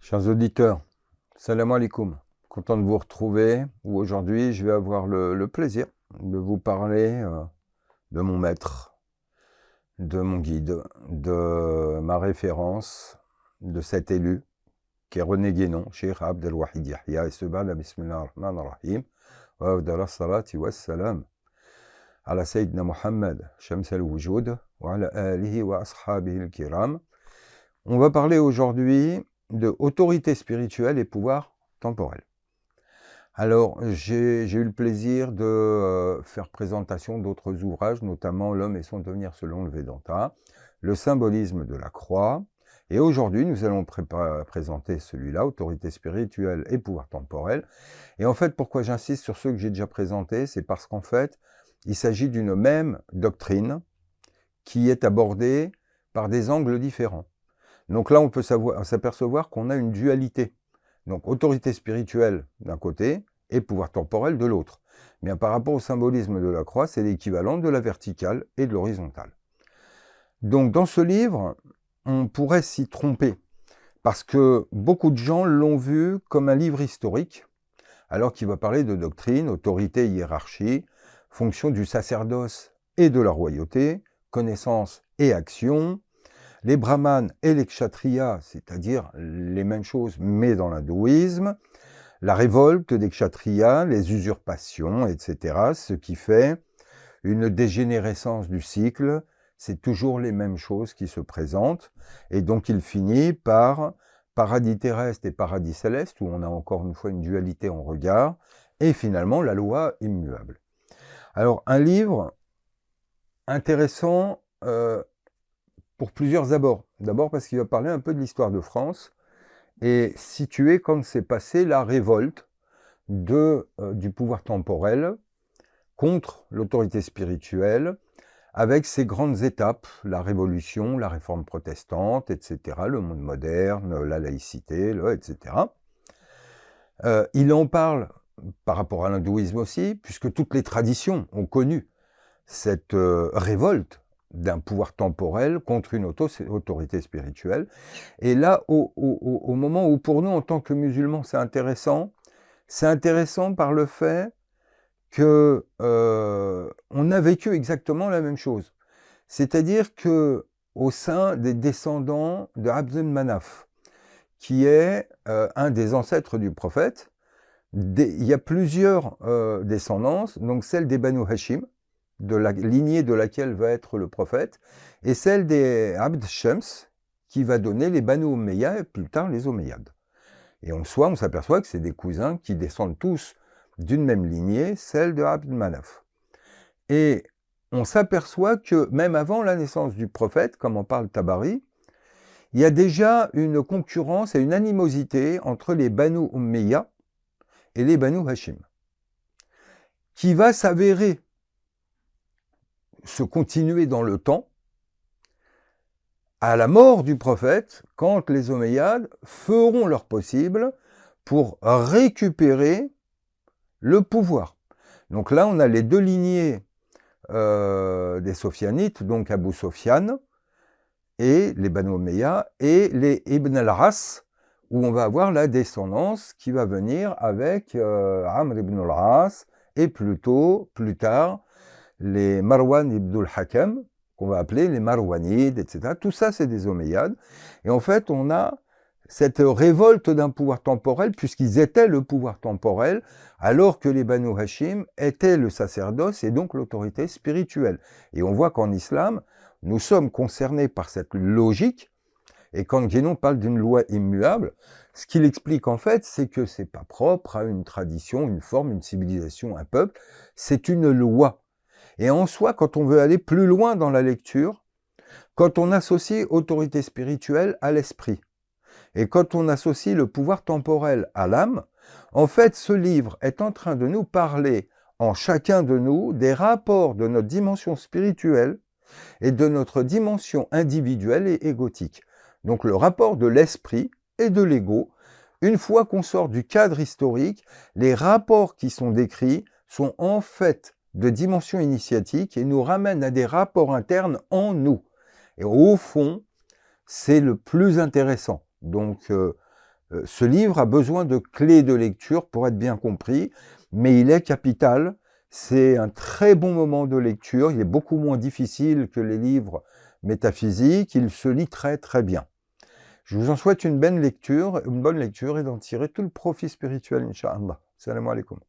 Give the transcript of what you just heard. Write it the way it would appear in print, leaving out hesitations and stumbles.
Chers auditeurs, salam alaikum. Content de vous retrouver, où aujourd'hui je vais avoir le plaisir de vous parler de mon maître, de mon guide, de ma référence, de cet élu, qui est René Guénon, Cheikh Abd al-Wahid Yahya, et se bala bismillah ar-Rahman ar-Rahim, wa afdal salati wa salam, ala Sayyidina Muhammad, Shams al-Wujud, wa ala alihi wa ashabihi al-kiram. On va parler aujourd'hui de autorité spirituelle et pouvoir temporel. Alors, j'ai eu le plaisir de faire présentation d'autres ouvrages, notamment L'homme et son devenir selon le Vedanta, le symbolisme de la croix, et aujourd'hui nous allons présenter celui-là, autorité spirituelle et pouvoir temporel. Et en fait, pourquoi j'insiste sur ceux que j'ai déjà présentés, c'est parce qu'en fait, il s'agit d'une même doctrine qui est abordée par des angles différents. Donc là, on peut s'apercevoir qu'on a une dualité. Donc autorité spirituelle d'un côté et pouvoir temporel de l'autre. Mais par rapport au symbolisme de la croix, c'est l'équivalent de la verticale et de l'horizontale. Donc dans ce livre, on pourrait s'y tromper, parce que beaucoup de gens l'ont vu comme un livre historique, alors qu'il va parler de doctrine, autorité, hiérarchie, fonction du sacerdoce et de la royauté, connaissance et action, les brahmanes et les kshatriyas, c'est-à-dire les mêmes choses, mais dans l'hindouisme, la révolte des kshatriyas, les usurpations, etc., ce qui fait une dégénérescence du cycle, c'est toujours les mêmes choses qui se présentent, et donc il finit par paradis terrestre et paradis céleste, où on a encore une fois une dualité en regard, et finalement la loi immuable. Alors un livre intéressant pour plusieurs abords. D'abord parce qu'il va parler un peu de l'histoire de France et situer quand s'est passée la révolte du pouvoir temporel contre l'autorité spirituelle, avec ses grandes étapes, la Révolution, la Réforme protestante, etc., le monde moderne, la laïcité, etc. Il en parle par rapport à l'hindouisme aussi, puisque toutes les traditions ont connu cette révolte d'un pouvoir temporel contre une autorité spirituelle. Et là, au moment où pour nous, en tant que musulmans, c'est intéressant par le fait que on a vécu exactement la même chose. C'est-à-dire que au sein des descendants de Abd Manaf, qui est un des ancêtres du prophète, il y a plusieurs descendances, donc celle des Banu Hashim, de la lignée de laquelle va être le prophète, et celle des Abd Shams, qui va donner les Banu Umayya et plus tard les Omeyyades. Et on s'aperçoit que c'est des cousins qui descendent tous d'une même lignée, celle de Abd Manaf. Et on s'aperçoit que même avant la naissance du prophète, comme en parle Tabari, il y a déjà une concurrence et une animosité entre les Banu Umayya et les Banu Hashim, qui va s'avérer se continuer dans le temps, à la mort du prophète, quand les Omeyyades feront leur possible pour récupérer le pouvoir. Donc là, on a les deux lignées des Sofianites, donc Abu Sofyan, et les Banu Omeyyah, et les Ibn al-As, où on va avoir la descendance qui va venir avec Amr ibn al-As, et plus tard, les Marwan ibn al-Hakam, qu'on va appeler les Marwanides, etc. Tout ça, c'est des Omeyyades. Et en fait, on a cette révolte d'un pouvoir temporel, puisqu'ils étaient le pouvoir temporel, alors que les Banu Hashim étaient le sacerdoce et donc l'autorité spirituelle. Et on voit qu'en islam, nous sommes concernés par cette logique, et quand Guénon parle d'une loi immuable, ce qu'il explique en fait, c'est que c'est pas propre à une tradition, une forme, une civilisation, un peuple, c'est une loi. Et en soi, quand on veut aller plus loin dans la lecture, quand on associe autorité spirituelle à l'esprit, et quand on associe le pouvoir temporel à l'âme, en fait, ce livre est en train de nous parler, en chacun de nous, des rapports de notre dimension spirituelle et de notre dimension individuelle et égotique. Donc le rapport de l'esprit et de l'ego, une fois qu'on sort du cadre historique, les rapports qui sont décrits sont en fait de dimension initiatique et nous ramène à des rapports internes en nous. Et au fond, c'est le plus intéressant. Donc, Ce livre a besoin de clés de lecture pour être bien compris, mais il est capital. C'est un très bon moment de lecture. Il est beaucoup moins difficile que les livres métaphysiques. Il se lit très très bien. Je vous en souhaite une bonne lecture et d'en tirer tout le profit spirituel, Inch'Allah. Salam alaikum.